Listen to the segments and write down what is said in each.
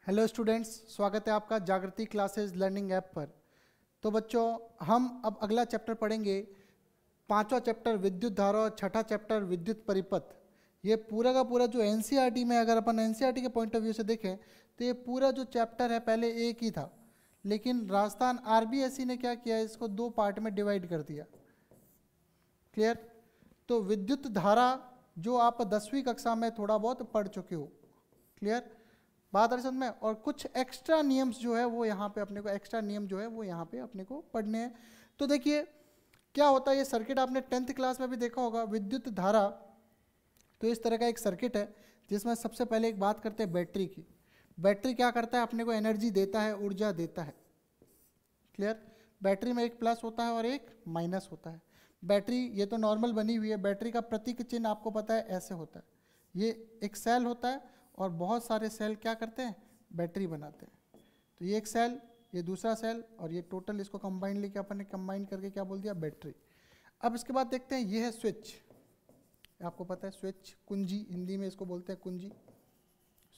Hello students, स्वागत है आपका जागृति क्लासेस लर्निंग ऐप पर। तो बच्चों, हम अब अगला चैप्टर पढ़ेंगे। पांचवा चैप्टर विद्युत धारा और छठा चैप्टर विद्युत परिपथ। ये पूरा का पूरा जो एनसीईआरटी में, अगर अपन एनसीईआरटी के पॉइंट ऑफ व्यू से देखें तो ये पूरा जो चैप्टर है पहले एक ही था, लेकिन राजस्थान आरबीएसई ने क्या किया, इसको दो पार्ट में डिवाइड कर दिया। क्लियर? तो विद्युत धारा जो आप 10वीं कक्षा में थोड़ा बहुत पढ़ चुके हो, क्लियर बात है समझ में, और कुछ एक्स्ट्रा नियम्स जो है वो यहाँ पे अपने को, एक्स्ट्रा नियम जो है वो यहाँ पे अपने को पढ़ने हैं। तो देखिए क्या होता है, ये सर्किट आपने 10th क्लास में भी देखा होगा, विद्युत धारा। तो इस तरह का एक सर्किट है जिसमें सबसे पहले एक बात करते हैं बैटरी की। बैटरी क्या करता है, अपने को एनर्जी देता है, ऊर्जा देता है। क्लियर? बैटरी में एक प्लस होता है और एक माइनस होता है। बैटरी ये तो नॉर्मल बनी हुई है, बैटरी का प्रतीक चिन्ह आपको पता है ऐसे होता है। ये एक सेल होता है और बहुत सारे सेल क्या करते हैं, बैटरी बनाते हैं। तो ये एक सेल, ये दूसरा सेल, और ये टोटल इसको कंबाइन लेके अपन ने कंबाइन करके क्या बोल दिया, बैटरी। अब इसके बाद देखते हैं, ये है स्विच। आपको पता है स्विच, कुंजी, हिंदी में इसको बोलते हैं कुंजी,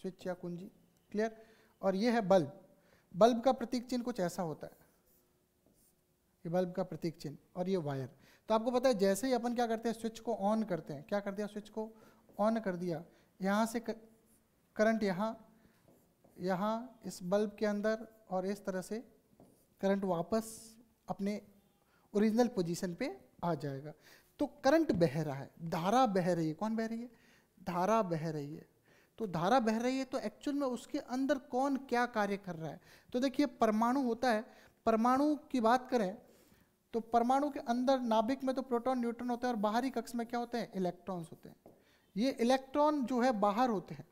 स्विच या कुंजी। क्लियर? और ये है बल्ब। बल्ब का प्रतीक चिन्ह कुछ ऐसा होता है, ये बल्ब का प्रतीक चिन्ह, और ये वायर। तो आपको पता है जैसे ही अपन क्या करते हैं, स्विच को ऑन करते हैं, क्या कर दिया, स्विच को ऑन कर दिया, यहाँ से करंट यहाँ इस बल्ब के अंदर, और इस तरह से करंट वापस अपने ओरिजिनल पोजीशन पे आ जाएगा। तो करंट बह रहा है, धारा बह रही है। कौन बह रही है? धारा बह रही है। तो धारा बह रही है तो एक्चुअल में उसके अंदर कौन क्या कार्य कर रहा है। तो देखिए परमाणु होता है, परमाणु की बात करें तो परमाणु के अंदर नाभिक में तो प्रोटॉन न्यूट्रॉन होता है, और बाहरी कक्ष में क्या होते हैं, इलेक्ट्रॉन्स होते हैं। ये इलेक्ट्रॉन जो है बाहर होते हैं,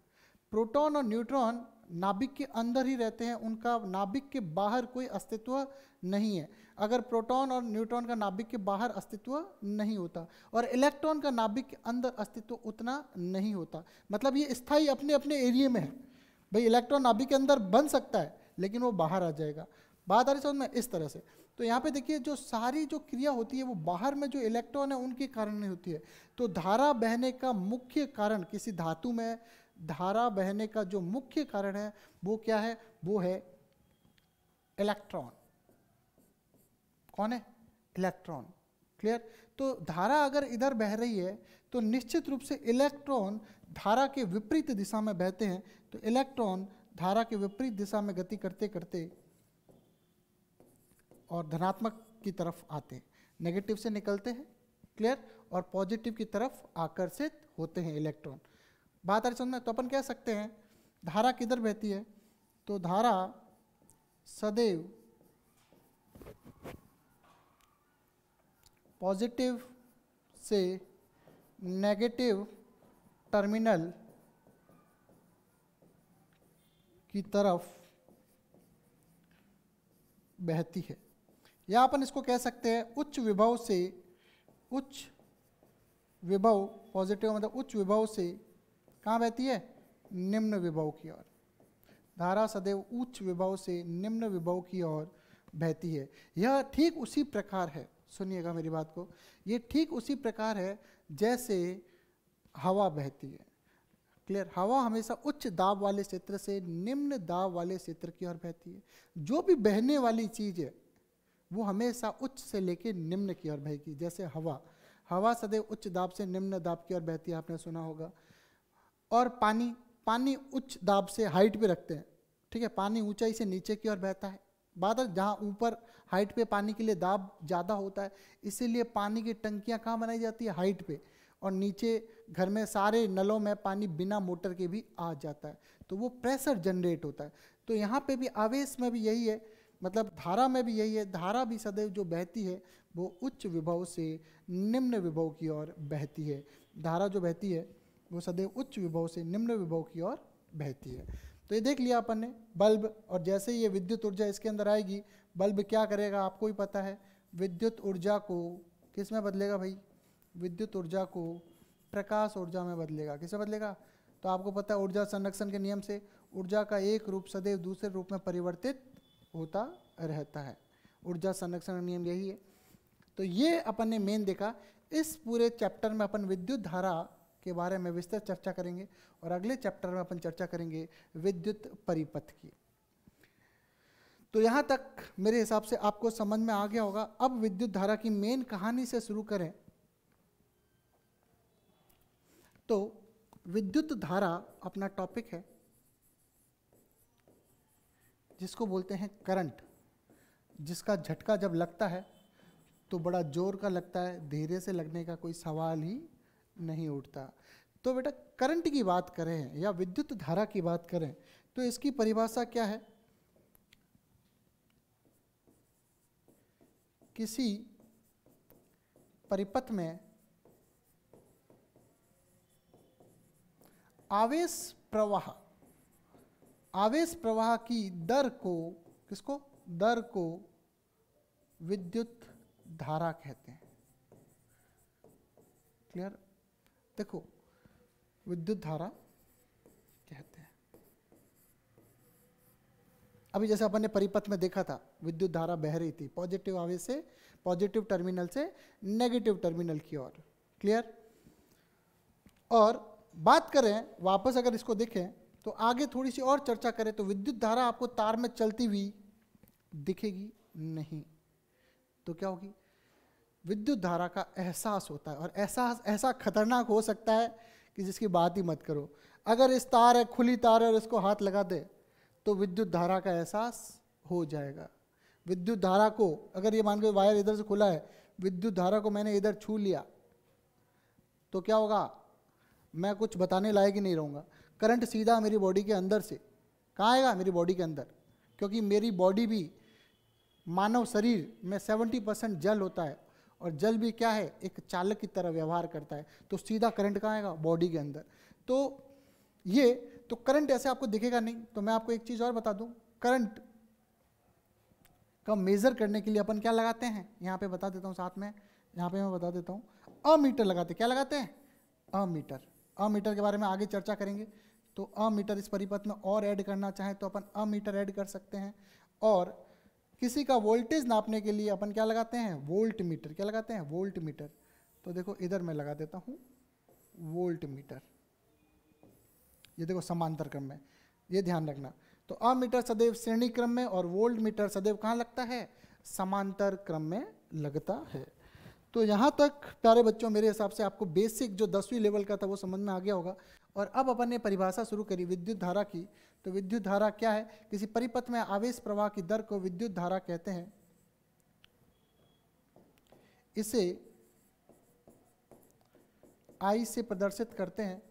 प्रोटॉन और न्यूट्रॉन नाभिक के अंदर ही रहते हैं, उनका नाभिक के बाहर कोई अस्तित्व नहीं है। अगर प्रोटॉन और न्यूट्रॉन का नाभिक के बाहर अस्तित्व नहीं होता, और इलेक्ट्रॉन का नाभिक के अंदर अस्तित्व उतना नहीं होता, मतलब ये स्थायी अपने अपने एरिया में है। भाई इलेक्ट्रॉन नाभिक के अंदर बन सकता है लेकिन वो बाहर आ जाएगा। बात आ रही समझ में? इस तरह से। तो यहाँ पे देखिए जो सारी जो क्रिया होती है वो बाहर में जो इलेक्ट्रॉन है उनके कारण नहीं होती है। तो धारा बहने का मुख्य कारण, किसी धातु में धारा बहने का जो मुख्य कारण है वो क्या है, वो है इलेक्ट्रॉन। कौन है? इलेक्ट्रॉन। क्लियर? तो धारा अगर इधर बह रही है तो निश्चित रूप से इलेक्ट्रॉन धारा के विपरीत दिशा में बहते हैं। तो इलेक्ट्रॉन धारा के विपरीत दिशा में गति करते करते और धनात्मक की तरफ आते हैं, नेगेटिव से निकलते हैं। क्लियर? और पॉजिटिव की तरफ आकर्षित होते हैं इलेक्ट्रॉन। बात आ रही समझ में? तो अपन कह सकते हैं धारा किधर बहती है, तो धारा सदैव पॉजिटिव से नेगेटिव टर्मिनल की तरफ बहती है। या अपन इसको कह सकते हैं उच्च विभव से, उच्च विभव, पॉजिटिव मतलब उच्च विभव से कहाँ बहती है, निम्न विभव की ओर। धारा सदैव उच्च विभव से निम्न विभव की ओर बहती है। यह ठीक उसी प्रकार है, सुनिएगा मेरी बात को, ये ठीक उसी प्रकार है जैसे हवा बहती है। क्लियर? हवा हमेशा उच्च दाब वाले क्षेत्र से निम्न दाब वाले क्षेत्र की ओर बहती है। जो भी बहने वाली चीज़ है वो हमेशा उच्च से लेके निम्न की ओर बहेगी। जैसे हवा, हवा सदैव उच्च दाब से निम्न दाब की ओर बहती है, आपने सुना होगा। और पानी, पानी उच्च दाब से हाइट पे रखते हैं, ठीक है, पानी ऊंचाई से नीचे की ओर बहता है। बादल जहाँ ऊपर हाइट पे पानी के लिए दाब ज़्यादा होता है, इसीलिए पानी की टंकियाँ कहाँ बनाई जाती है, हाइट पे, और नीचे घर में सारे नलों में पानी बिना मोटर के भी आ जाता है, तो वो प्रेशर जनरेट होता है। तो यहाँ पे भी आवेश में भी यही है, मतलब धारा में भी यही है। धारा भी सदैव जो बहती है वो उच्च विभव से निम्न विभव की ओर बहती है। धारा जो बहती है वो सदैव उच्च विभव से निम्न विभव की ओर बहती है। तो ये देख लिया अपन ने बल्ब, और जैसे ही ये विद्युत ऊर्जा इसके अंदर आएगी, बल्ब क्या करेगा आपको ही पता है, विद्युत ऊर्जा को किस में बदलेगा भाई, विद्युत ऊर्जा को प्रकाश ऊर्जा में बदलेगा। किसे बदलेगा? तो आपको पता है ऊर्जा संरक्षण के नियम से ऊर्जा का एक रूप सदैव दूसरे रूप में परिवर्तित होता रहता है। ऊर्जा संरक्षण का नियम यही है। तो ये अपन ने मेन देखा। इस पूरे चैप्टर में अपन विद्युत धारा के बारे में विस्तृत चर्चा करेंगे और अगले चैप्टर में अपन चर्चा करेंगे विद्युत परिपथ की। तो यहाँ तक मेरे हिसाब से आपको समझ में आ गया होगा। अब विद्युत धारा की मेन कहानी से शुरू करें तो विद्युत धारा अपना टॉपिक है जिसको बोलते हैं करंट, जिसका झटका जब लगता है तो बड़ा जोर का लगता है, धीरे से लगने का कोई सवाल ही नहीं उठता। तो बेटा करंट की बात करें या विद्युत धारा की बात करें तो इसकी परिभाषा क्या है? किसी परिपथ में आवेश प्रवाह की दर को, किसको? दर को विद्युत धारा कहते हैं। क्लियर? देखो विद्युत धारा कहते हैं। अभी जैसे अपन ने परिपथ में देखा था, विद्युत धारा बह रही थी पॉजिटिव आवेश से, पॉजिटिव टर्मिनल से नेगेटिव टर्मिनल की ओर। क्लियर? और बात करें वापस, अगर इसको देखें तो आगे थोड़ी सी और चर्चा करें तो विद्युत धारा आपको तार में चलती हुई दिखेगी नहीं, तो क्या होगी? विद्युत धारा का एहसास होता है और एहसास ऐसा खतरनाक हो सकता है कि जिसकी बात ही मत करो। अगर इस तार है, खुली तार है और इसको हाथ लगा दे तो विद्युत धारा का एहसास हो जाएगा। विद्युत धारा को, अगर ये मान के वायर इधर से खुला है, विद्युत धारा को मैंने इधर छू लिया तो क्या होगा? मैं कुछ बताने लायक ही नहीं रहूँगा। करंट सीधा मेरी बॉडी के अंदर से कहाँ आएगा? मेरी बॉडी के अंदर, क्योंकि मेरी बॉडी भी, मानव शरीर में 70% जल होता है और जल भी क्या है? एक चालक की तरह व्यवहार करता है, तो सीधा करंट कहाँ आएगा? बॉडी के अंदर। तो ये तो करंट ऐसे आपको दिखेगा नहीं। तो मैं आपको एक चीज़ और बता दूं, करंट का मेज़र करने के लिए अपन क्या लगाते हैं? यहाँ पे बता देता हूँ साथ में, यहाँ पे मैं बता देता हूँ, अमीटर लगाते हैं। क्या लगाते हैं? अमीटर। अमीटर के बारे में आगे चर्चा करेंगे। तो अमीटर इस परिपथ में और ऐड करना चाहें तो अपन अमीटर ऐड कर सकते हैं। और किसी का वोल्टेज नापने के लिए अपन क्या लगाते हैं? Volt meter. क्या लगाते हैं? Volt meter. तो देखो इधर मैं लगा देता हूँ वोल्ट मीटर, ये देखो समांतर क्रम में, ये ध्यान रखना। तो अमीटर सदैव श्रेणी क्रम में और वोल्ट मीटर सदैव कहाँ लगता है? समांतर क्रम में लगता है। तो यहाँ तक प्यारे बच्चों मेरे हिसाब से आपको बेसिक जो 10वीं लेवल का था वो समझ में आ गया होगा। और अब अपन ने परिभाषा शुरू करी विद्युत धारा की। तो विद्युत धारा क्या है? किसी परिपथ में आवेश प्रवाह की दर को विद्युत धारा कहते हैं। इसे I से प्रदर्शित करते हैं।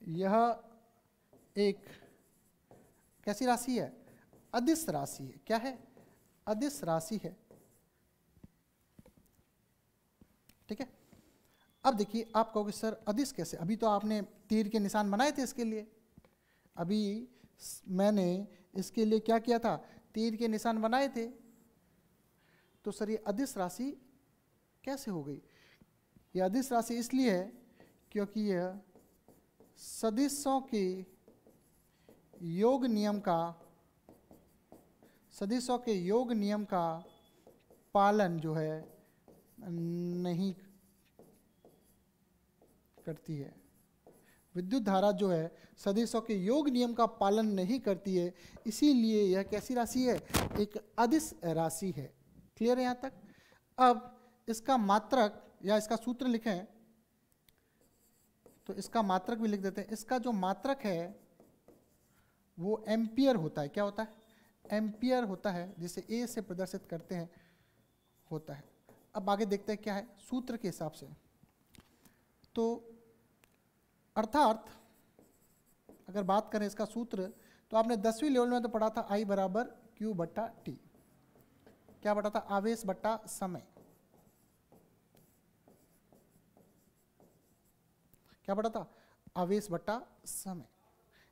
यह एक कैसी राशि है? अदिश राशि है। क्या है? अदिश राशि है। ठीक है। अब देखिए, आप कहोगे सर अदिश कैसे? अभी तो आपने तीर के निशान बनाए थे इसके लिए, अभी मैंने इसके लिए क्या किया था? तीर के निशान बनाए थे। तो सर ये अदिश राशि कैसे हो गई? ये अदिश राशि इसलिए है क्योंकि यह सदिशों के योग नियम का पालन जो है नहीं करती है। विद्युत धारा जो है सदिशों के योग नियम का पालन नहीं करती है, इसीलिए यह कैसी राशि है? एक अदिश राशि है। क्लियर है यहाँ तक? अब इसका मात्रक या इसका सूत्र लिखें तो इसका मात्रक भी लिख देते हैं। इसका जो मात्रक है वो एम्पियर होता है। क्या होता है? एम्पियर होता है, जिसे ए से प्रदर्शित करते हैं होता है। अब आगे देखते हैं क्या है सूत्र के हिसाब से। तो अर्थात अगर बात करें इसका सूत्र, तो आपने 10वीं लेवल में तो पढ़ा था I बराबर Q बट्टा T। क्या पढ़ा था? आवेश बट्टा समय। क्या पढ़ा था? आवेश बट्टा समय।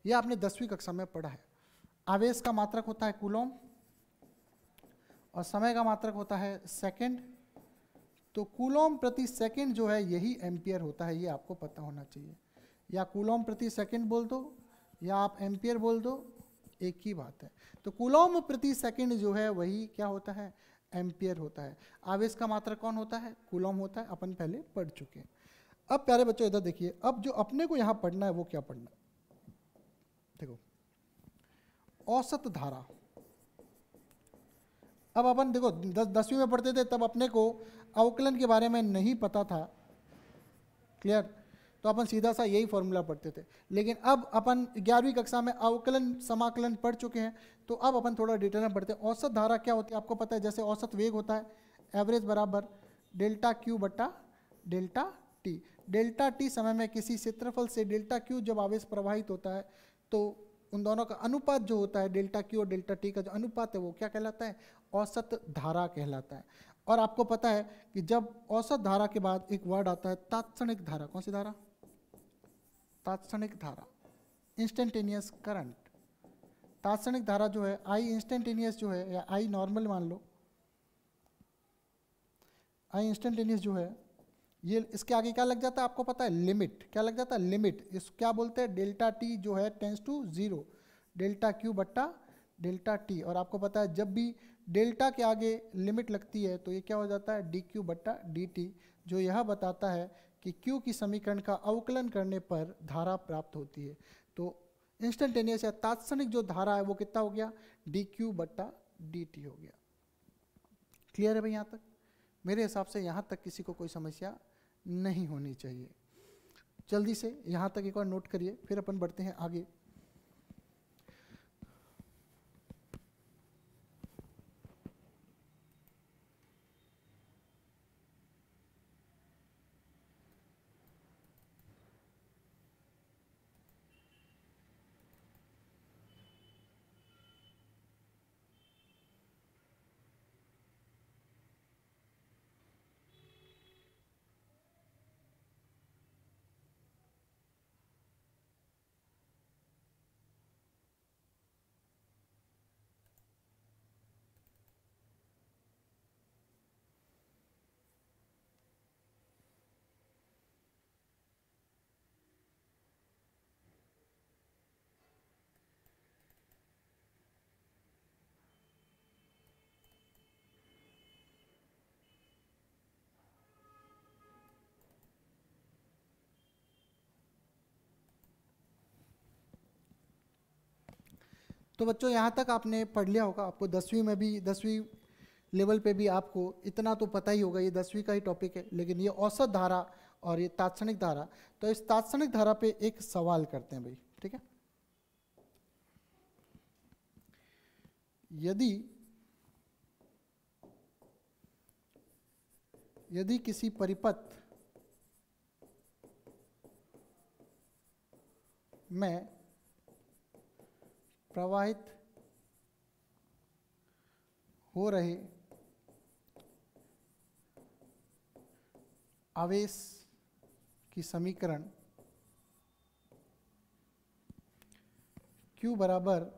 यह आपने 10वीं कक्षा में पढ़ा है। आवेश का मात्रक होता है कूलॉम और समय का मात्रक होता है सेकंड। तो कूलॉम प्रति सेकंड जो है यही एम्पियर होता है, ये आपको पता होना चाहिए। या कूलॉम प्रति सेकंड बोल दो या आप एम्पियर बोल दो, एक ही बात है। तो कूलॉम प्रति सेकंड जो है वही क्या होता है? एम्पियर होता है। आवेश का मात्रक कौन होता है? कूलम होता है, अपन पहले पढ़ चुके हैं। अब प्यारे बच्चों इधर देखिए, अब जो अपने को यहाँ पढ़ना है वो क्या पढ़ना है? देखो, औसत धारा। अब अपन देखो 10वीं में पढ़ते थे तब अपने को अवकलन के बारे में नहीं पता था, क्लियर? तो अपन सीधा सा यही फॉर्मूला पढ़ते थे। लेकिन अब अपन 11वीं कक्षा में अवकलन समाकलन पढ़ चुके हैं, तो अब अपन थोड़ा डिटेल में पढ़ते हैं। औसत धारा क्या होती है आपको पता है? जैसे औसत वेग होता है, एवरेज बराबर डेल्टा क्यू बट्टा डेल्टा टी। डेल्टा टी समय में किसी क्षेत्रफल से डेल्टा क्यू जब आवेश प्रवाहित होता है तो उन दोनों का अनुपात जो होता है, डेल्टा क्यू और डेल्टा टी का जो अनुपात है वो क्या कहलाता है? औसत धारा कहलाता है। और आपको पता है कि जब औसत धारा के बाद एक वर्ड आता है तात्क्षणिक धारा। कौन सी धारा? तात्क्षणिक धारा, इंस्टेंटेनियस करंट। तात्क्षणिक धारा जो है, आई इंस्टेंटेनियस जो है, या आई नॉर्मल मान लो, आई इंस्टेंटेनियस जो है, ये इसके आगे क्या लग जाता है आपको पता है? लिमिट। क्या लग जाता है? लिमिट। इस क्या बोलते हैं? डेल्टा टी जो है टेंस टू 0, डेल्टा क्यू बट्टा डेल्टा टी। और आपको पता है जब भी डेल्टा के आगे लिमिट लगती है तो ये क्या हो जाता है? डी क्यू बट्टा डी टी, जो यह बताता है कि क्यू की समीकरण का अवकलन करने पर धारा प्राप्त होती है। तो इंस्टेंटेनियस या तात्क्षणिक जो धारा है वो कितना हो गया? डी क्यू बट्टा डी टी हो गया। क्लियर है भाई यहाँ तक? मेरे हिसाब से यहाँ तक किसी को कोई समस्या नहीं होनी चाहिए। जल्दी से यहाँ तक एक बार नोट करिए, फिर अपन बढ़ते हैं आगे। तो बच्चों यहाँ तक आपने पढ़ लिया होगा। आपको 10वीं में भी, 10वीं लेवल पे भी आपको इतना तो पता ही होगा, ये 10वीं का ही टॉपिक है। लेकिन ये औसत धारा और ये तात्क्षणिक धारा, तो इस तात्क्षणिक धारा पे एक सवाल करते हैं भाई, ठीक है? यदि किसी परिपथ में प्रवाहित हो रहे आवेश की समीकरण Q बराबर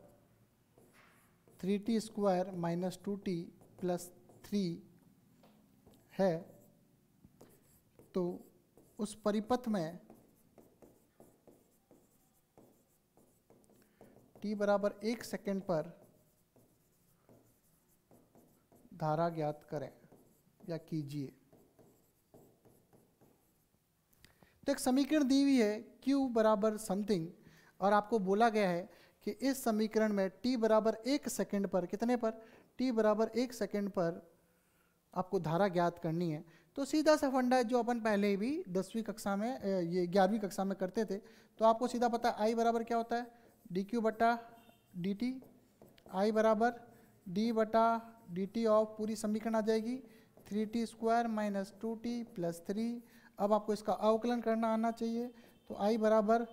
3t square minus 2t plus 3 है, तो उस परिपथ में t बराबर 1 सेकेंड पर धारा ज्ञात करें या कीजिए। तो एक समीकरण दी हुई है Q बराबर समथिंग, और आपको बोला गया है कि इस समीकरण में t बराबर 1 सेकेंड पर, कितने पर? t बराबर 1 सेकेंड पर आपको धारा ज्ञात करनी है। तो सीधा सा फंडा है जो अपन पहले ही भी 10वीं कक्षा में, ये 11वीं कक्षा में करते थे। तो आपको सीधा पता है I बराबर क्या होता है? डी क्यू बटा डी टी। आई बराबर डी बटा डी टी ऑफ पूरी समीकरण आ जाएगी 3t square minus 2t plus 3। अब आपको इसका अवकलन करना आना चाहिए। तो आई बराबर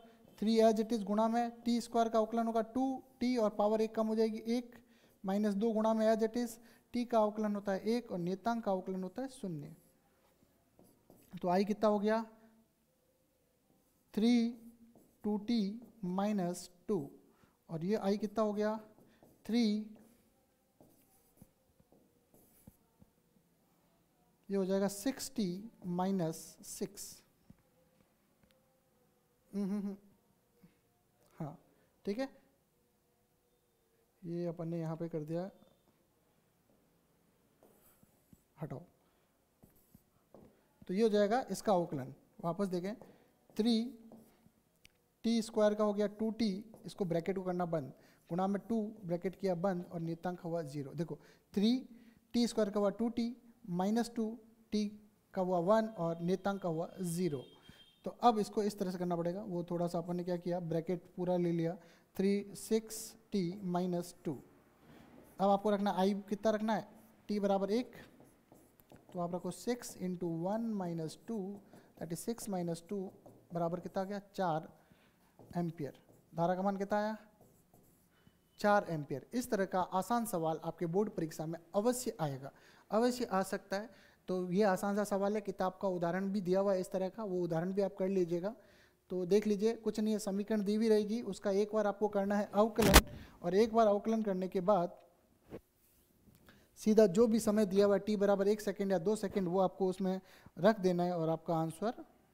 3 एज इट इज गुणा में टी स्क्वायर का अवकलन होगा 2t और पावर 1 कम हो जाएगी 1 माइनस 2 गुणा में एज इट इज टी का अवकलन होता है 1 और नियतांक का अवकलन होता है 0। तो आई कितना हो गया? 3 2t माइनस 2, और ये आई कितना हो गया? 3, ये हो जाएगा 6t माइनस 6। हाँ ठीक है, ये अपन ने यहाँ पे कर दिया हटाओ, तो ये हो जाएगा इसका अवकलन। वापस देखें, 3t स्क्वायर का हो गया 2t, इसको ब्रैकेट को करना बंद, गुणा में 2 ब्रैकेट किया बंद और नियतांक हुआ 0। देखो 3t स्क्वायर का हुआ 2t माइनस 2t का हुआ 1 और नियतांक का हुआ 0। तो अब इसको इस तरह से करना पड़ेगा, वो थोड़ा सा अपन ने क्या किया, ब्रैकेट पूरा ले लिया, 6t माइनस 2। अब आपको रखना i कितना रखना है, t बराबर 1, तो आप रखो 6 into 1 minus 2 that is 6 minus 2 बराबर कितना गया 4 एम्पियर। धारा का मान कितना आया 4 एम्पियर। इस तरह का आसान सवाल आपके बोर्ड परीक्षा में अवश्य आएगा, अवश्य आ सकता है। तो ये आसान सा सवाल है, किताब का उदाहरण भी दिया हुआ है इस तरह का, वो उदाहरण भी आप कर लीजिएगा। तो देख लीजिए, कुछ नहीं है, समीकरण दी हुई रहेगी, उसका एक बार आपको करना है अवकलन, और एक बार अवकलन करने के बाद सीधा जो भी समय दिया हुआ है t बराबर 1 सेकेंड या 2 सेकेंड, वो आपको उसमें रख देना है और आपका आंसर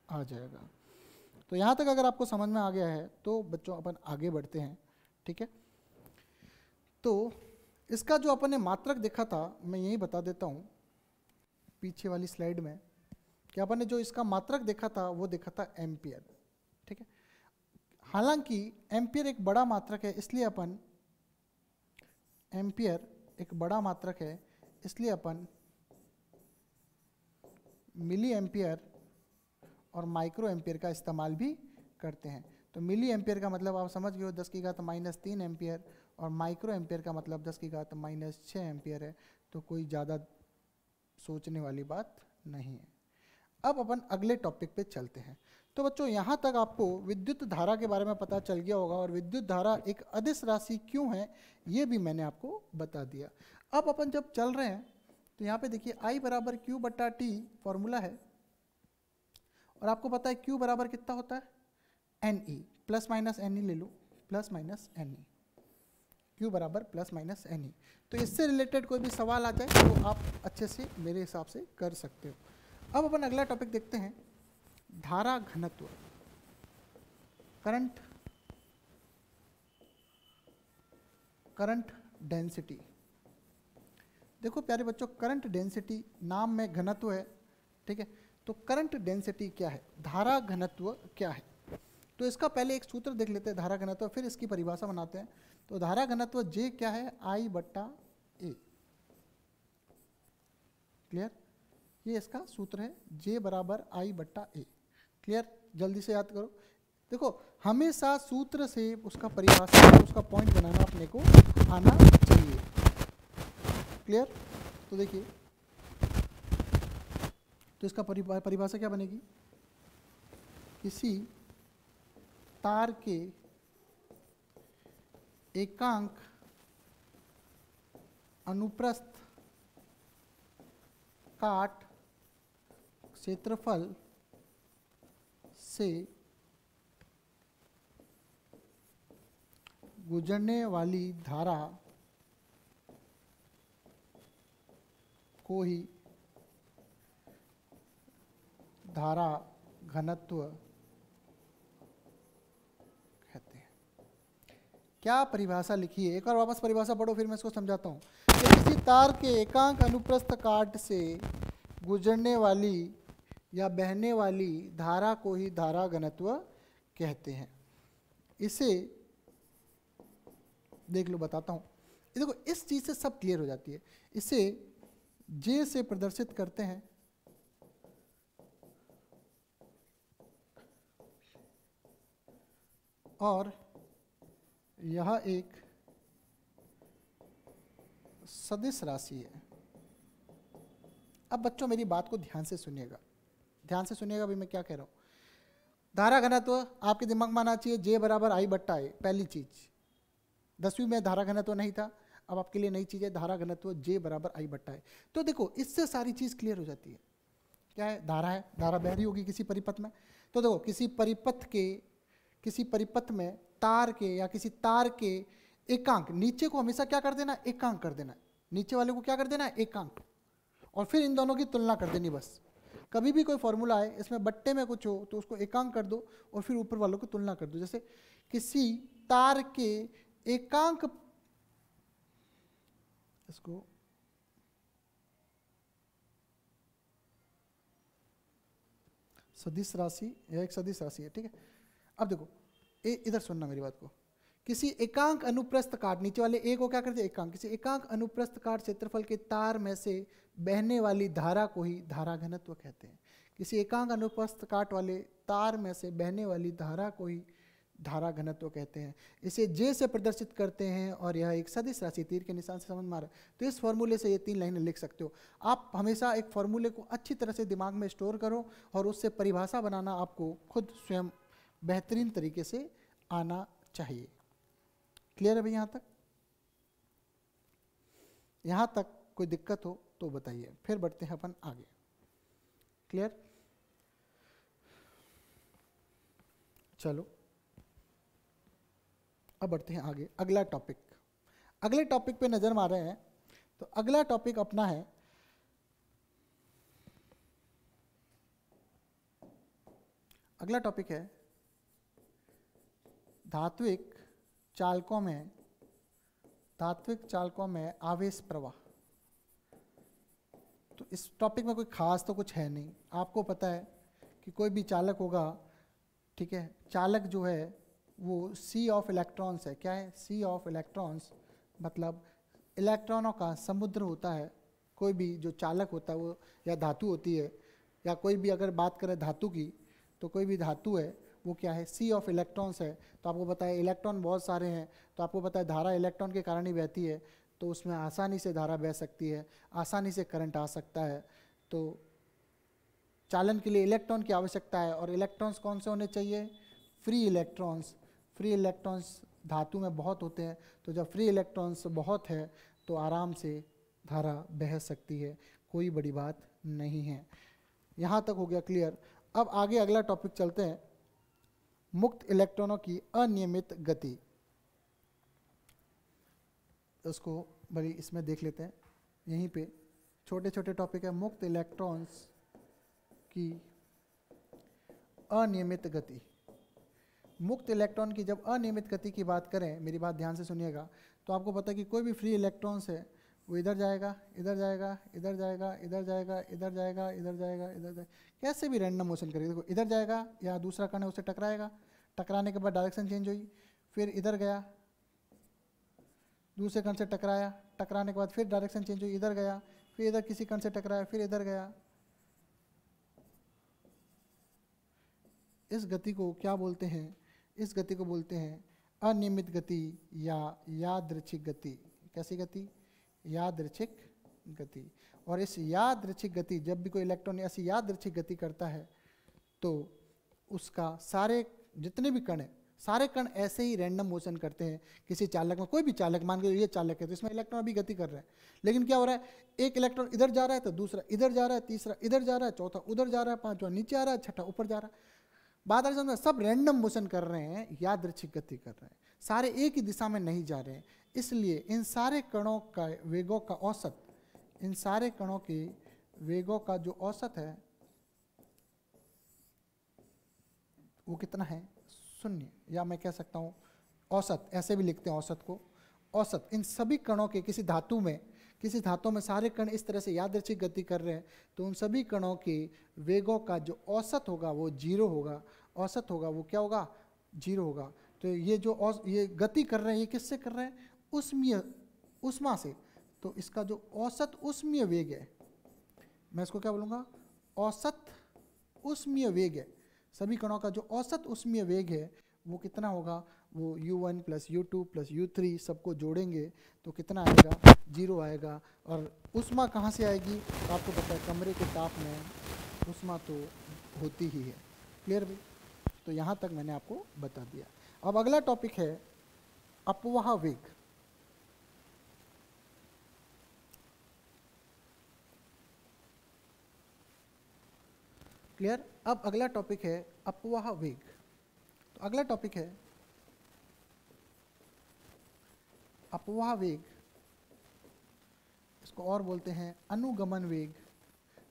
आ जाएगा। तो यहाँ तक अगर आपको समझ में आ गया है तो बच्चों अपन आगे बढ़ते हैं, ठीक है। तो इसका जो अपन ने मात्रक देखा था, मैं यही बता देता हूँ पीछे वाली स्लाइड में, कि अपन ने जो इसका मात्रक देखा था वो देखा था एम्पियर, ठीक है। हालांकि एम्पियर एक बड़ा मात्रक है, इसलिए अपन एम्पियर एक बड़ा मात्रक है, इसलिए अपन मिली एम्पियर और माइक्रो एम्पियर का इस्तेमाल भी करते हैं। तो मिली एम्पियर का मतलब आप समझ गए हो 10 की घात माइनस 3 एम्पियर, और माइक्रो एम्पियर का मतलब 10 की घात माइनस 6 एम्पियर है। तो कोई ज़्यादा सोचने वाली बात नहीं है। अब अपन अगले टॉपिक पे चलते हैं। तो बच्चों यहाँ तक आपको विद्युत धारा के बारे में पता चल गया होगा, और विद्युत धारा एक अदिश राशि क्यों है ये भी मैंने आपको बता दिया। अब अपन जब चल रहे हैं तो यहाँ पे देखिए I बराबर Q बट्टा T फॉर्मूला है, और आपको पता है Q बराबर कितना होता है NE, प्लस माइनस NE ले लो, प्लस माइनस NE, Q बराबर प्लस माइनस NE। तो इससे रिलेटेड कोई भी सवाल आ जाए तो आप अच्छे से मेरे हिसाब से कर सकते हो। अब अपन अगला टॉपिक देखते हैं, धारा घनत्व, करंट डेंसिटी। देखो प्यारे बच्चों, करंट डेंसिटी नाम में घनत्व है, ठीक है। तो करंट डेंसिटी क्या है, धारा घनत्व क्या है, तो इसका पहले एक सूत्र देख लेते हैं, धारा घनत्व, फिर इसकी परिभाषा बनाते हैं। तो धारा घनत्व J क्या है, I बट्टा A, क्लियर। ये इसका सूत्र है, J बराबर I बट्टा A, क्लियर। जल्दी से याद करो। देखो हमेशा सूत्र से उसका परिभाषा, उसका पॉइंट बनाना अपने को आना चाहिए, क्लियर। तो देखिए, तो इसका परिभाषा क्या बनेगी, किसी तार के एकांक अनुप्रस्थ काट क्षेत्रफल से गुजरने वाली धारा को ही धारा घनत्व कहते हैं। क्या परिभाषा लिखी है, एक और वापस परिभाषा पढ़ो, फिर मैं इसको समझाता हूँ। कि किसी तार के एकांक अनुप्रस्थ काट से गुजरने वाली या बहने वाली धारा को ही धारा घनत्व कहते हैं। इसे देख लो, बताता हूँ। देखो इस चीज से सब क्लियर हो जाती है। इसे J से प्रदर्शित करते हैं, और यह एक सदिश राशि है। अब बच्चों मेरी बात को ध्यान से सुनिएगा, ध्यान से सुनिएगा भाई मैं क्या कह रहा हूँ। धारा घनत्व आपके दिमाग में आना चाहिए J बराबर I बट्टा A, पहली चीज। 10वीं में धारा घनत्व नहीं था, अब आपके लिए नई चीज है, धारा घनत्व J बराबर I बट्टा A। तो देखो इससे सारी चीज क्लियर हो जाती है। क्या है, धारा है, धारा बह रही होगी किसी परिपथ में। तो देखो किसी परिपथ में तार के या किसी तार के एकांक, नीचे को हमेशा क्या कर देना, एकांक कर देना, नीचे वाले को क्या कर देना, एकांक, और फिर इन दोनों की तुलना कर देनी बस। कभी भी कोई फॉर्मूला है इसमें बट्टे में कुछ हो तो उसको एकांक कर दो और फिर ऊपर वालों की तुलना कर दो। जैसे किसी तार के एकांक, इसको सदिश राशि, यह एक सदिश राशि है, ठीक है। अब देखो इधर सुनना मेरी बात को। किसी एकांक अनुप्रस्थ काट, नीचे वाले ए को क्या करते हैं, एकांक, किसी एकांक अनुप्रस्थ काट क्षेत्रफल के तार में से बहने वाली धारा को ही धारा घनत्व कहते हैं। किसी एकांक अनुप्रस्थ काट वाले तार में से बहने वाली धारा को ही धारा घनत्व कहते हैं। इसे जे से प्रदर्शित करते हैं और यह एक सदिश राशि, तीर के निशान से समझ में आ रहा है। तो इस फॉर्मूले से ये 3 लाइनें लिख सकते हो। आप हमेशा एक फॉर्मूले को अच्छी तरह से दिमाग में स्टोर करो और उससे परिभाषा बनाना आपको खुद स्वयं बेहतरीन तरीके से आना चाहिए। क्लियर है भाई? यहाँ तक कोई दिक्कत हो तो बताइए, फिर बढ़ते हैं अपन आगे। क्लियर? चलो अब बढ़ते हैं आगे, अगला टॉपिक। अगले टॉपिक पे नजर मार रहे हैं, तो अगला टॉपिक अपना है अगला टॉपिक है धात्विक चालकों में आवेश प्रवाह। तो इस टॉपिक में कोई खास तो कुछ है नहीं। आपको पता है कि कोई भी चालक होगा, ठीक है, चालक जो है वो सी ऑफ इलेक्ट्रॉन्स है। क्या है? सी ऑफ इलेक्ट्रॉन्स, मतलब इलेक्ट्रॉनों का समुद्र होता है। कोई भी जो चालक होता है वो या धातु होती है, या कोई भी अगर बात करें धातु की, तो कोई भी धातु है वो क्या है? सी ऑफ इलेक्ट्रॉन्स है। तो आपको पता है इलेक्ट्रॉन बहुत सारे हैं, तो आपको पता है धारा इलेक्ट्रॉन के कारण ही बहती है, तो उसमें आसानी से धारा बह सकती है, आसानी से करंट आ सकता है। तो चालन के लिए इलेक्ट्रॉन की आवश्यकता है, और इलेक्ट्रॉन्स कौन से होने चाहिए? Free electrons. फ्री इलेक्ट्रॉन्स धातु में बहुत होते हैं, तो जब फ्री इलेक्ट्रॉन्स बहुत है तो आराम से धारा बह सकती है, कोई बड़ी बात नहीं है। यहाँ तक हो गया क्लियर। अब आगे अगला टॉपिक चलते हैं, मुक्त इलेक्ट्रॉनों की अनियमित गति। उसको बड़ी इसमें देख लेते हैं, यहीं पे छोटे छोटे टॉपिक है। मुक्त इलेक्ट्रॉन्स की अनियमित गति। मुक्त इलेक्ट्रॉन की जब अनियमित गति की बात करें, मेरी बात ध्यान से सुनिएगा, तो आपको पता है कि कोई भी फ्री इलेक्ट्रॉन्स है वो इधर जाएगा, इधर जाएगा, इधर जाएगा, इधर जाएगा, इधर जाएगा, इधर जाएगा, इधर जाएगा, कैसे भी रैंडम मोशन करेगा। देखो इधर जाएगा, या दूसरा कण है उससे टकराएगा, टकराने के बाद डायरेक्शन चेंज हुई, फिर इधर गया, दूसरे कण से टकराया, टकराने के बाद फिर डायरेक्शन चेंज हुई, इधर गया, फिर इधर किसी कण से टकराया, फिर इधर गया। इस गति को क्या बोलते हैं? इस गति को बोलते हैं अनियमित गति या यादृच्छिक गति। कैसी गति? यादृच्छिक गति। और इस यादृच्छिक गति, जब भी कोई इलेक्ट्रॉन ऐसी यादृच्छिक गति करता है तो उसका सारे जितने भी कण हैं, सारे कण ऐसे ही रैंडम मोशन करते हैं। किसी चालक में, कोई भी चालक, मान के ये चालक है तो इसमें इलेक्ट्रॉन भी गति कर रहे हैं, लेकिन क्या हो रहा है? एक इलेक्ट्रॉन इधर जा रहा है तो दूसरा इधर जा रहा है, तीसरा इधर जा रहा है, चौथा उधर जा रहा है, पांचवा नीचे आ रहा है, छठा ऊपर जा रहा है। बात आ रही है, सब रैंडम मोशन कर रहे हैं, यादृच्छिक गति कर रहे हैं, सारे एक ही दिशा में नहीं जा रहे हैं। इसलिए इन सारे कणों का वेगों का औसत, इन सारे कणों के वेगों का जो औसत है वो कितना है? 0। या मैं कह सकता हूँ औसत, ऐसे भी लिखते हैं औसत को। औसत इन सभी कणों के, किसी धातु में सारे कण इस तरह से यादृच्छिक गति कर रहे हैं, तो उन सभी कणों के वेगों का जो औसत होगा वो 0 होगा। औसत होगा वो क्या होगा? 0 होगा। तो ये जो ये गति कर रहे हैं, ये किससे कर रहे हैं? ऊष्मा से। तो इसका जो औसत ऊष्मीय वेग है, मैं इसको क्या बोलूँगा? औसत ऊष्मीय वेग है। सभी कणों का जो औसत ऊष्मीय वेग है वो कितना होगा? वो u1 + u2 + u3 सबको जोड़ेंगे तो कितना आएगा? 0 आएगा। और ऊष्मा कहाँ से आएगी? तो आपको पता है कमरे के ताप में ऊष्मा तो होती ही है। क्लियर भाई? तो यहाँ तक मैंने आपको बता दिया। अब अगला टॉपिक है अपवाह वेग। क्लियर? अब अगला टॉपिक है अपवाह वेग। तो अगला टॉपिक है अपवाह वेग, इसको और बोलते हैं अनुगमन वेग।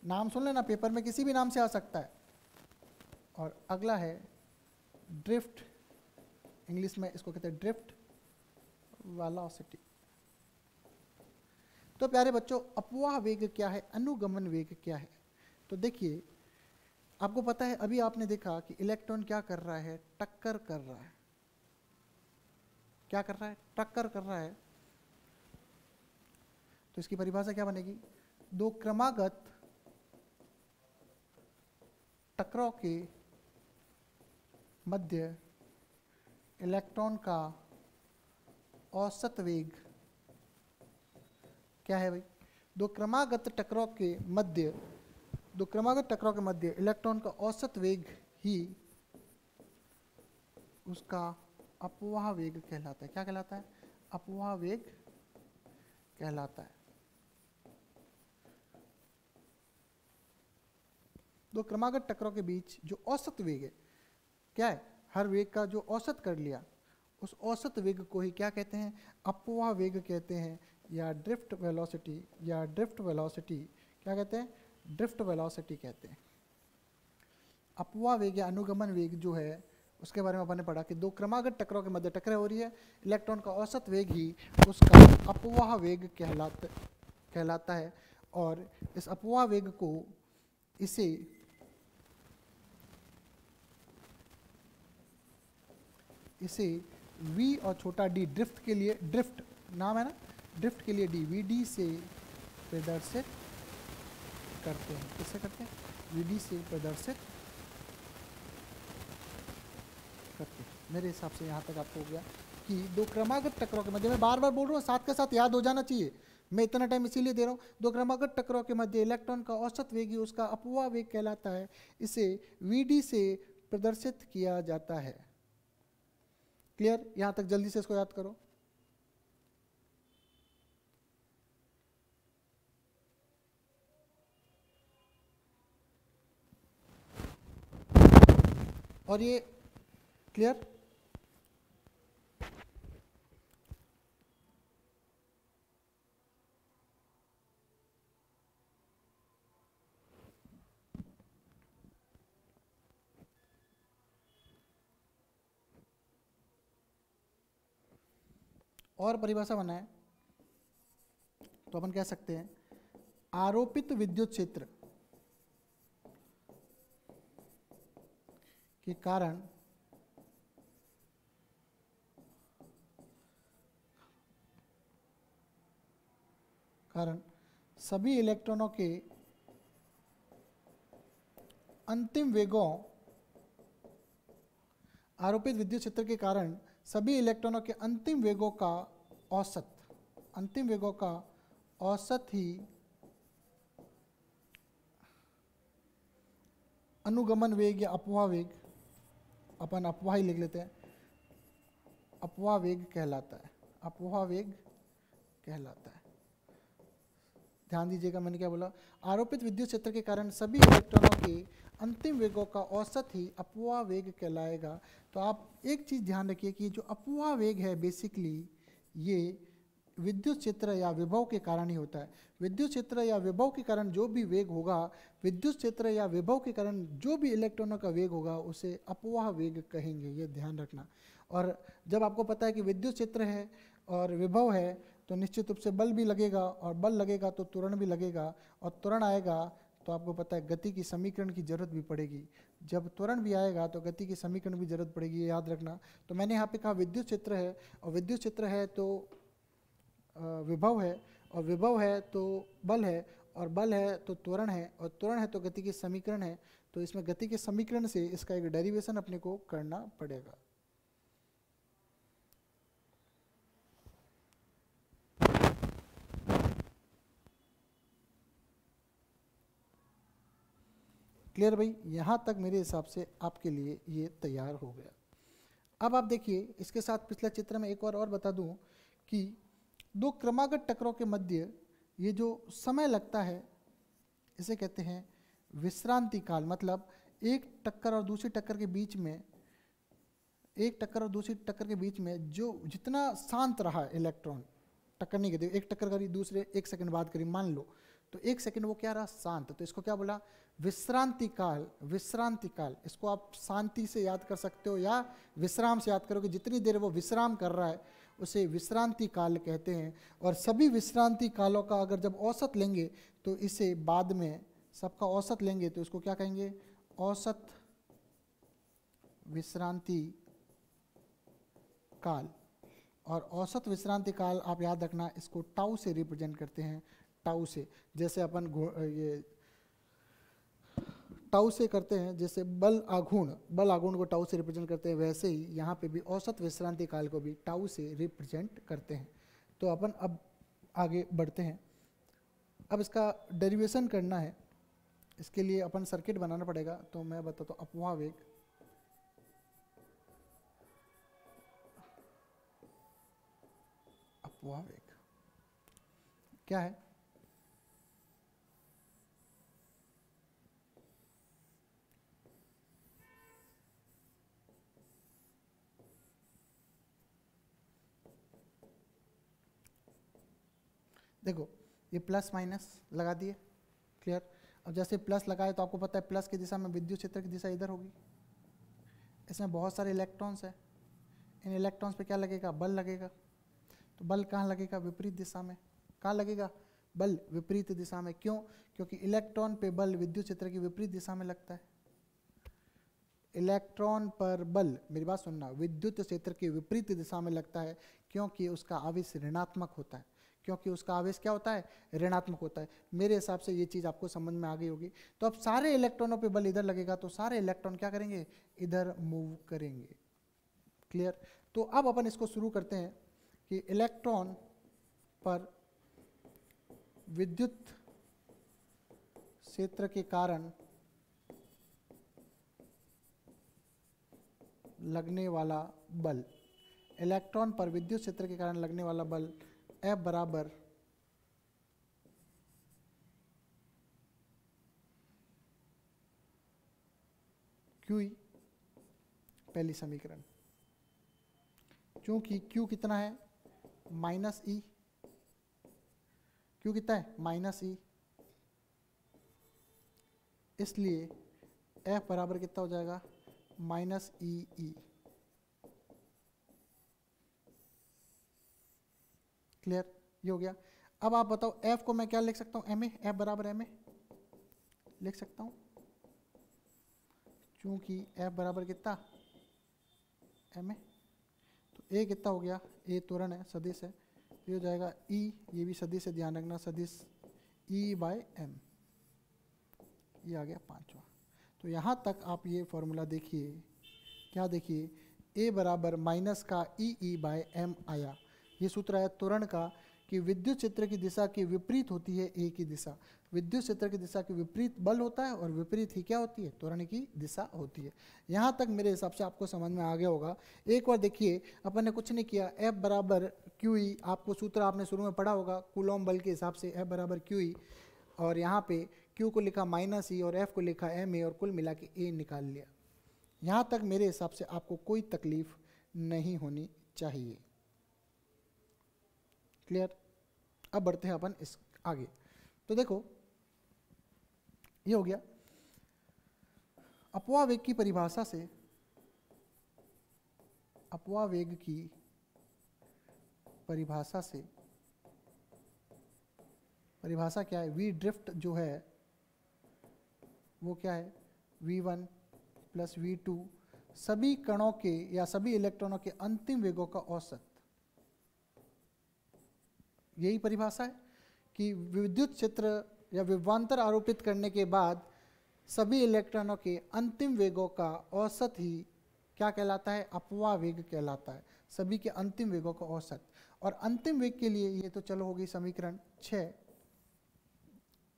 नाम सुन लेना, पेपर में किसी भी नाम से आ सकता है। और अगला है ड्रिफ्ट, इंग्लिश में इसको कहते हैं ड्रिफ्ट वेलोसिटी। तो प्यारे बच्चों, अपवाह वेग क्या है, अनुगमन वेग क्या है? तो देखिए, आपको पता है अभी आपने देखा कि इलेक्ट्रॉन क्या कर रहा है, टक्कर कर रहा है। क्या कर रहा है? टक्कर कर रहा है। तो इसकी परिभाषा क्या बनेगी? दो क्रमागत टकराव के मध्य इलेक्ट्रॉन का औसत वेग क्या है भाई? दो क्रमागत टकराव के मध्य इलेक्ट्रॉन का औसत वेग ही उसका अपवाह वेग कहलाता है। क्या कहलाता है? अपवाह वेग कहलाता है। दो क्रमागत टकराव के बीच जो औसत वेग है, क्या है? हर वेग का जो औसत कर लिया, उस औसत वेग को ही क्या कहते हैं? अपवाह वेग कहते हैं, या ड्रिफ्ट वेलोसिटी, क्या कहते हैं? ड्रिफ्ट वेलोसिटी कहते हैं। अपवाह वेग या अनुगमन वेग जो है उसके बारे में अपन ने पढ़ा कि दो क्रमागत टकराव के मध्य टकराव हो रही है, इलेक्ट्रॉन का औसत वेग ही उसका अपवाह वेग कहलाता है। और इस अपवाह वेग को इसे v और छोटा d, ड्रिफ्ट के लिए, ड्रिफ्ट नाम है ना, ड्रिफ्ट के लिए d, vd से प्रदर्शित करते हैं। किससे करते हैं? vd से प्रदर्शित करते हैं। मेरे हिसाब से यहाँ तक आपको हो गया कि दो क्रमागत टकराव के मध्य, मैं बार बार बोल रहा हूँ, साथ के साथ याद हो जाना चाहिए, मैं इतना टाइम इसीलिए दे रहा हूँ। दो क्रमागत टकराव के मध्य इलेक्ट्रॉन का औसत वेग ही उसका अपवाह वेग कहलाता है। इसे vd से प्रदर्शित किया जाता है। क्लियर? यहां तक जल्दी से इसको याद करो। और ये क्लियर? और परिभाषा बनाए तो अपन कह सकते हैं आरोपित विद्युत क्षेत्र के कारण सभी इलेक्ट्रॉनों के अंतिम वेगों, आरोपित विद्युत क्षेत्र के कारण सभी इलेक्ट्रॉनों के अंतिम वेगों का औसत ही अनुगमन वेग या अपवाह वेग, अपन अपवाह ही लिख लेते हैं, अपवाह वेग कहलाता है। अपवाह वेग कहलाता है। ध्यान दीजिएगा मैंने क्या बोला? आरोपित विद्युत क्षेत्र के कारण सभी इलेक्ट्रॉनों के अंतिम वेगों का औसत ही अपवाह वेग कहलाएगा। तो आप एक चीज़ ध्यान रखिए कि जो अपवाह वेग है बेसिकली ये विद्युत क्षेत्र या विभव के कारण ही होता है। विद्युत क्षेत्र या विभव के कारण जो भी वेग होगा, विद्युत क्षेत्र या विभव के कारण जो भी इलेक्ट्रॉनों का वेग होगा उसे अपवाह वेग कहेंगे, ये ध्यान रखना। और जब आपको पता है कि विद्युत क्षेत्र है और विभव है तो निश्चित रूप से बल भी लगेगा, और बल लगेगा तो त्वरण भी लगेगा, और त्वरण आएगा तो आपको पता है गति की समीकरण की जरूरत भी पड़ेगी। जब त्वरण भी आएगा तो गति की समीकरण भी जरूरत पड़ेगी, ये याद रखना। तो मैंने यहाँ पे कहा विद्युत क्षेत्र है, और विद्युत क्षेत्र है तो विभव है, और विभव है तो बल है, और बल है तो त्वरण है, और त्वरण है तो गति की समीकरण है। तो इसमें गति के समीकरण से इसका एक डेरिवेशन अपने को करना पड़ेगा। क्लियर भाई? यहाँ तक मेरे हिसाब से आपके लिए ये तैयार हो गया। अब आप देखिए इसके साथ पिछले चित्र में एक और बता दूं कि दो क्रमागत टकराव के मध्य ये जो समय लगता है इसे कहते हैं विश्रांति काल। मतलब एक टक्कर और दूसरी टक्कर के बीच में जो जितना शांत रहा इलेक्ट्रॉन, टक्कर नहीं कहते, एक टक्कर करी दूसरे 1 सेकंड बाद करी मान लो, तो 1 सेकंड वो क्या रहा? शांत। तो इसको क्या बोला? विश्रांति काल। इसको आप शांति से याद कर सकते हो या विश्राम से याद करो कि जितनी देर वो विश्राम कर रहा है उसे विश्रांति काल कहते हैं। और सभी विश्रांति कालों का अगर जब औसत लेंगे तो इसे बाद में सबका औसत लेंगे तो इसको क्या कहेंगे? औसत विश्रांति काल। और औसत विश्रांति काल आप याद रखना, इसको टाउ से रिप्रेजेंट करते हैं, टाउ से, जैसे अपन ये टाउ से करते हैं, जैसे बल आघूर्ण को टाउ से रिप्रेजेंट करते हैं, वैसे ही यहाँ पे भी औसत विश्रांति काल को भी टाउ से रिप्रेजेंट करते हैं। तो अपन अब आगे बढ़ते हैं। अब इसका डेरिवेशन करना है, इसके लिए अपन सर्किट बनाना पड़ेगा। तो मैं बताता हूँ, अपवाह वेग क्या है? देखो, ये प्लस माइनस लगा दिए, क्लियर। अब जैसे प्लस लगाए तो आपको पता है प्लस की दिशा में विद्युत क्षेत्र की दिशा इधर होगी। इसमें बहुत सारे इलेक्ट्रॉन्स है, इन इलेक्ट्रॉन्स पे क्या लगेगा? बल लगेगा। तो बल कहाँ लगेगा? विपरीत दिशा में। कहाँ लगेगा? बल विपरीत दिशा में। क्यों? क्योंकि इलेक्ट्रॉन पे बल विद्युत क्षेत्र की विपरीत दिशा में लगता है। इलेक्ट्रॉन पर बल, मेरी बात सुनना, विद्युत क्षेत्र की विपरीत दिशा में लगता है, क्योंकि उसका आवेश ऋणात्मक होता है। क्योंकि उसका आवेश क्या होता है? ऋणात्मक होता है। मेरे हिसाब से ये चीज़ आपको समझ में आ गई होगी। तो अब सारे इलेक्ट्रॉनों पे बल इधर लगेगा, तो सारे इलेक्ट्रॉन क्या करेंगे? इधर मूव करेंगे, क्लियर। तो अब अपन इसको शुरू करते हैं कि इलेक्ट्रॉन पर विद्युत क्षेत्र के कारण लगने वाला बल, इलेक्ट्रॉन पर विद्युत क्षेत्र के कारण लगने वाला बल F बराबर QE, पहली समीकरण। क्योंकि Q कितना है? Minus E। Q कितना है? Minus E। इसलिए F बराबर कितना हो जाएगा? Minus EE, clear. ये हो गया। अब आप बताओ F को मैं क्या लिख सकता हूँ? MA, F बराबर MA लिख सकता हूँ, क्योंकि F बराबर कितना? MA। तो A कितना हो गया? A त्वरण है, सदिश है, ये हो जाएगा E, ये भी सदिश है, ध्यान रखना, सदिश E/m, ये आ गया पांचवा। तो यहाँ तक आप ये फॉर्मूला देखिए, क्या देखिए? A बराबर माइनस का EE/m आया। ये सूत्र है त्वरण का कि विद्युत क्षेत्र की दिशा के विपरीत होती है A की दिशा। विद्युत क्षेत्र की दिशा के विपरीत बल होता है और विपरीत ही क्या होती है? त्वरण की दिशा होती है। यहाँ तक मेरे हिसाब से आपको समझ में आ गया होगा। एक बार देखिए, अपन ने कुछ नहीं किया, F बराबर QE, आपको सूत्र आपने शुरू में पढ़ा होगा कूलॉम बल के हिसाब से, F बराबर QE, और यहाँ पे Q को लिखा माइनस E और F को लिखा MA और कुल मिला के A निकाल लिया। यहाँ तक मेरे हिसाब से आपको कोई तकलीफ नहीं होनी चाहिए, क्लियर। अब बढ़ते हैं अपन इस आगे। तो देखो, ये हो गया अपवाह वेग की परिभाषा से। अपवाह वेग की परिभाषा से, परिभाषा क्या है? V ड्रिफ्ट जो है वो क्या है? V1 प्लस V2 सभी कणों के या सभी इलेक्ट्रॉनों के अंतिम वेगों का औसत। यही परिभाषा है कि विद्युत क्षेत्र या विभवांतर आरोपित करने के बाद सभी इलेक्ट्रॉनों के अंतिम वेगों का औसत ही क्या कहलाता है? अपवाह वेग कहलाता है। सभी के अंतिम वेगों का औसत। और अंतिम वेग के लिए ये तो चलो होगी समीकरण 6,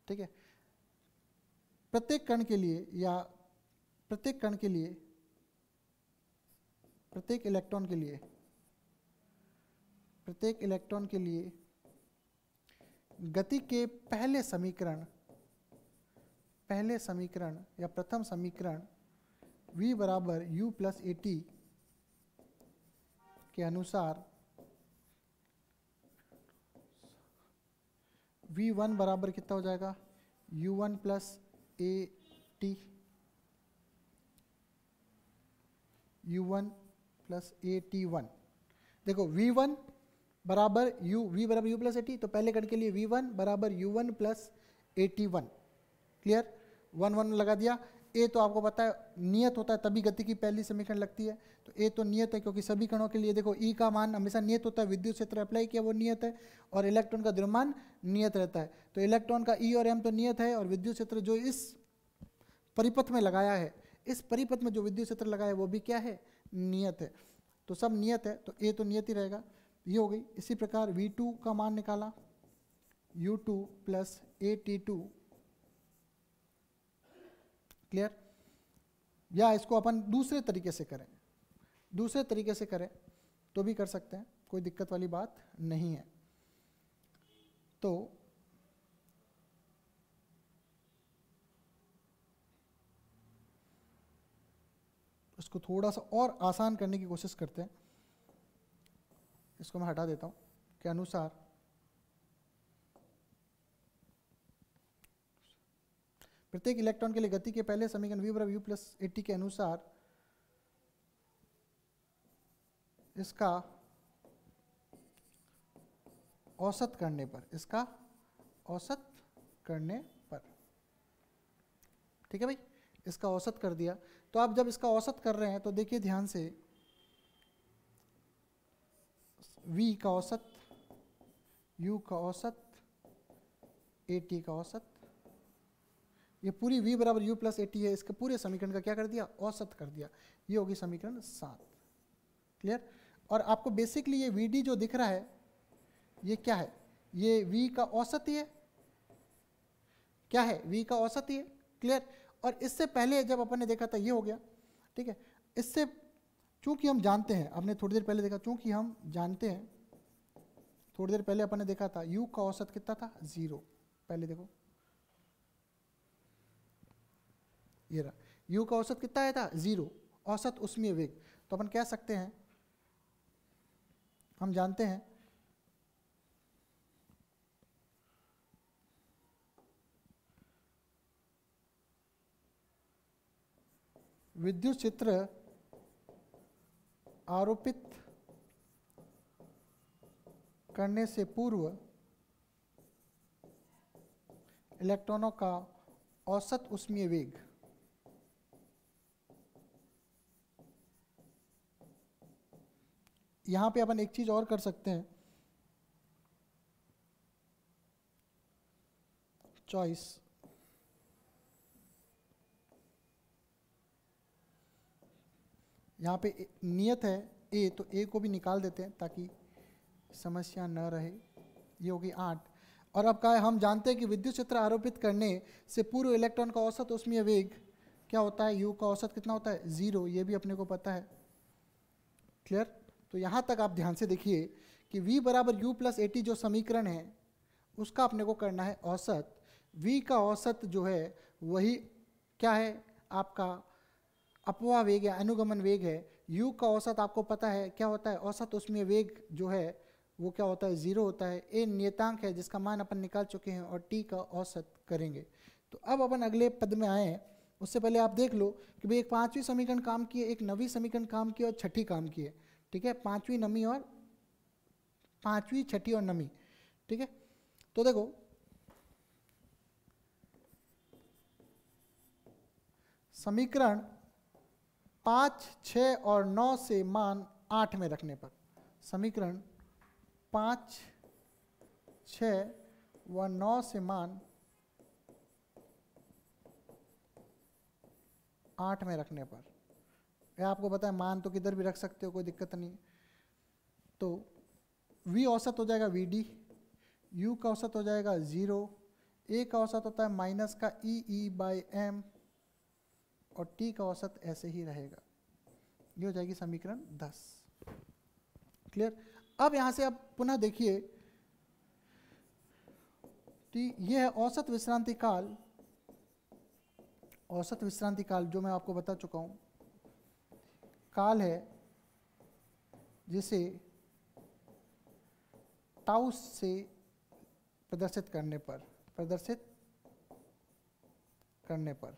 ठीक है। प्रत्येक कण के लिए या प्रत्येक कण के लिए, प्रत्येक इलेक्ट्रॉन के लिए, प्रत्येक इलेक्ट्रॉन के लिए गति के पहले समीकरण या प्रथम समीकरण V बराबर U प्लस AT के अनुसार V1 बराबर कितना हो जाएगा? U1 plus AT, U1 plus AT1। देखो V1 बराबर V बराबर U प्लस AT, तो पहले कण के लिए V1 बराबर U1 प्लस AT1, क्लियर। 1 1 लगा दिया। ए तो आपको पता है नियत होता है तभी गति की पहली समीकरण लगती है, तो ए तो नियत है क्योंकि सभी कणों के लिए देखो ई का मान हमेशा नियत होता है, विद्युत क्षेत्र अप्लाई किया वो नियत है, और इलेक्ट्रॉन का द्रव्यमान नियत रहता है। तो इलेक्ट्रॉन का ई और एम तो नियत है, और विद्युत क्षेत्र जो इस परिपथ में लगाया है, इस परिपथ में जो विद्युत क्षेत्र लगाया है वो भी क्या है, नियत है। तो सब नियत है, तो ए तो नियत ही रहेगा, ये हो गई। इसी प्रकार V2 का मान निकाला, U2 प्लस AT2, क्लियर। या इसको अपन दूसरे तरीके से करें, दूसरे तरीके से करें तो भी कर सकते हैं, कोई दिक्कत वाली बात नहीं है। तो इसको थोड़ा सा और आसान करने की कोशिश करते हैं। इसको मैं हटा देता हूं के अनुसार प्रत्येक इलेक्ट्रॉन के लिए गति के पहले समीकरण V बराबर U प्लस AT के अनुसार इसका औसत करने पर, इसका औसत करने पर, ठीक है भाई, इसका औसत कर दिया। तो आप जब इसका औसत कर रहे हैं तो देखिए ध्यान से, V का औसत, U का औसत, AT का औसत, ये पूरी V बराबर U प्लस AT है, इसके पूरे समीकरण का क्या कर दिया, औसत कर दिया। ये होगी समीकरण 7, क्लियर। और आपको बेसिकली ये VD जो दिख रहा है ये क्या है, ये V का औसत ही है, क्या है, V का औसत ही है, क्लियर। और इससे पहले जब अपन ने देखा था ये हो गया, ठीक है। इससे चूंकि हम जानते हैं, आपने थोड़ी देर पहले देखा, चूंकि हम जानते हैं, थोड़ी देर पहले अपन ने देखा था U का औसत कितना था, 0। पहले देखो ये रहा, U का औसत कितना आया था, 0, औसत उष्मीय वेग। तो अपन कह सकते हैं, हम जानते हैं विद्युत क्षेत्र आरोपित करने से पूर्व इलेक्ट्रॉनों का औसत उष्मीय वेग यहां पे अपन एक चीज और कर सकते हैं, चॉइस, यहाँ पे नियत है ए, तो ए को भी निकाल देते हैं ताकि समस्या न रहे। ये होगी 8। और अब कहा है, हम जानते हैं कि विद्युत क्षेत्र आरोपित करने से पूर्व इलेक्ट्रॉन का औसत उष्मीय वेग क्या होता है, U का औसत कितना होता है, 0। ये भी अपने को पता है, क्लियर। तो यहाँ तक आप ध्यान से देखिए कि V बराबर U प्लस AT जो समीकरण है उसका अपने को करना है औसत। V का औसत जो है वही क्या है, आपका अपवाह वेग या अनुगमन वेग है। U का औसत आपको पता है क्या होता है, औसत उष्मीय वेग जो है वो क्या होता है, 0 होता है। A नियतांक है जिसका मान अपन निकाल चुके हैं, और T का औसत करेंगे। तो अब अपन अगले पद में आए, उससे पहले आप देख लो कि भाई एक 5वीं समीकरण काम की है, एक 9वीं समीकरण काम की है, और 6ठी काम की है, ठीक है। 5वीं 9वीं और 5वीं 6ठी और 9वीं, ठीक है। तो देखो समीकरण 5, 6 और 9 से मान 8 में रखने पर, समीकरण 5, 6 व 9 से मान 8 में रखने पर, यह आपको पता है मान तो किधर भी रख सकते हो, कोई दिक्कत नहीं। तो V औसत हो जाएगा VD, U का औसत हो जाएगा 0, A का औसत होता है माइनस का EE/m, और T का औसत ऐसे ही रहेगा। ये हो जाएगी समीकरण 10, क्लियर। अब यहां से आप पुनः देखिए, ये है औसत विश्रांति काल, औसत विश्रांति काल जो मैं आपको बता चुका हूं, काल है जिसे टाउ से प्रदर्शित करने पर,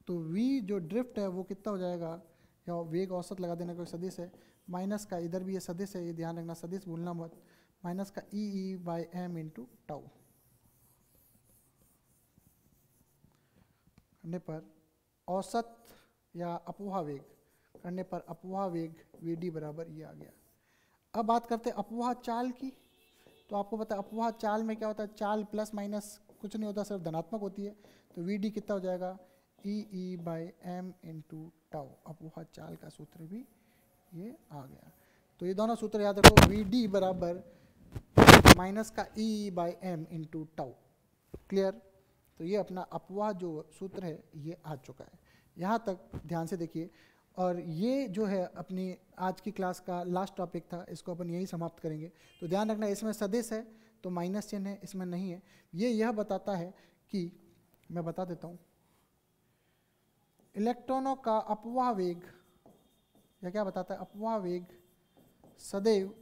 तो V जो ड्रिफ्ट है वो कितना हो जाएगा, या वेग औसत लगा देना, कोई सदिश है, माइनस का, इधर भी ये सदिश है, ये ध्यान रखना, सदिश भूलना मत, माइनस का EE/m इंटू टाउ, करने पर औसत या अपवाह वेग करने पर अपवाह वेग Vd बराबर ये आ गया। अब बात करते हैं अपवाह चाल की। तो आपको पता है अपवाह चाल में क्या होता है, चाल प्लस माइनस कुछ नहीं होता, सिर्फ धनात्मक होती है। तो Vd कितना हो जाएगा, E/m इंटू टाउ। अपवाह चाल का सूत्र भी ये आ गया। तो ये दोनों सूत्र याद रखो, Vd बराबर माइनस का E/m इंटू टाउ। क्लियर। तो ये अपना अपवाह जो सूत्र है ये आ चुका है। यहाँ तक ध्यान से देखिए। और ये जो है अपनी आज की क्लास का लास्ट टॉपिक था, इसको अपन यही समाप्त करेंगे। तो ध्यान रखना इसमें सदिश है तो माइनस चिन्ह है, इसमें नहीं है। ये यह बताता है कि, मैं बता देता हूँ, इलेक्ट्रॉनों का अपवाह वेग, या क्या बताता है, अपवाह वेग सदैव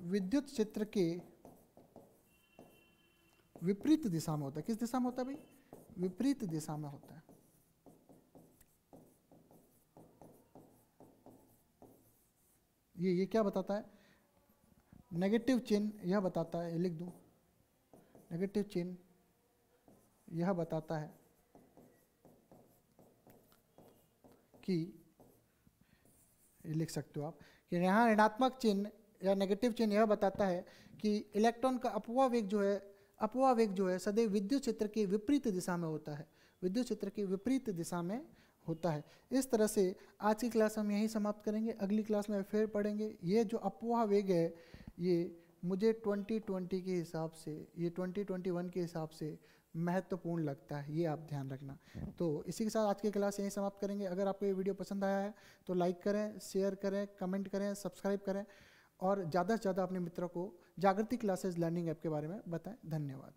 विद्युत क्षेत्र के विपरीत दिशा में होता है। किस दिशा में होता है भाई, विपरीत दिशा में होता है। ये क्या बताता है, नेगेटिव चिन्ह यह बताता है, लिख दूं, नेगेटिव चिन्ह यह बताता है कि, ये लिख सकते हो आप कि यहाँ ऋणात्मक चिन्ह या नेगेटिव चिन्ह यह बताता है कि इलेक्ट्रॉन का अपवाह वेग जो है सदैव विद्युत क्षेत्र के विपरीत दिशा में होता है, विद्युत क्षेत्र के विपरीत दिशा में होता है। इस तरह से आज की क्लास हम यहीं समाप्त करेंगे। अगली क्लास में फिर पढ़ेंगे। ये जो अपवाह वेग है ये मुझे 2020 के हिसाब से, ये 2021 के हिसाब से महत्वपूर्ण लगता है, ये आप ध्यान रखना। तो इसी के साथ आज की क्लास यहीं समाप्त करेंगे। अगर आपको ये वीडियो पसंद आया है तो लाइक करें, शेयर करें, कमेंट करें, सब्सक्राइब करें और ज़्यादा से ज़्यादा अपने मित्रों को जागृति क्लासेस लर्निंग ऐप के बारे में बताएं। धन्यवाद।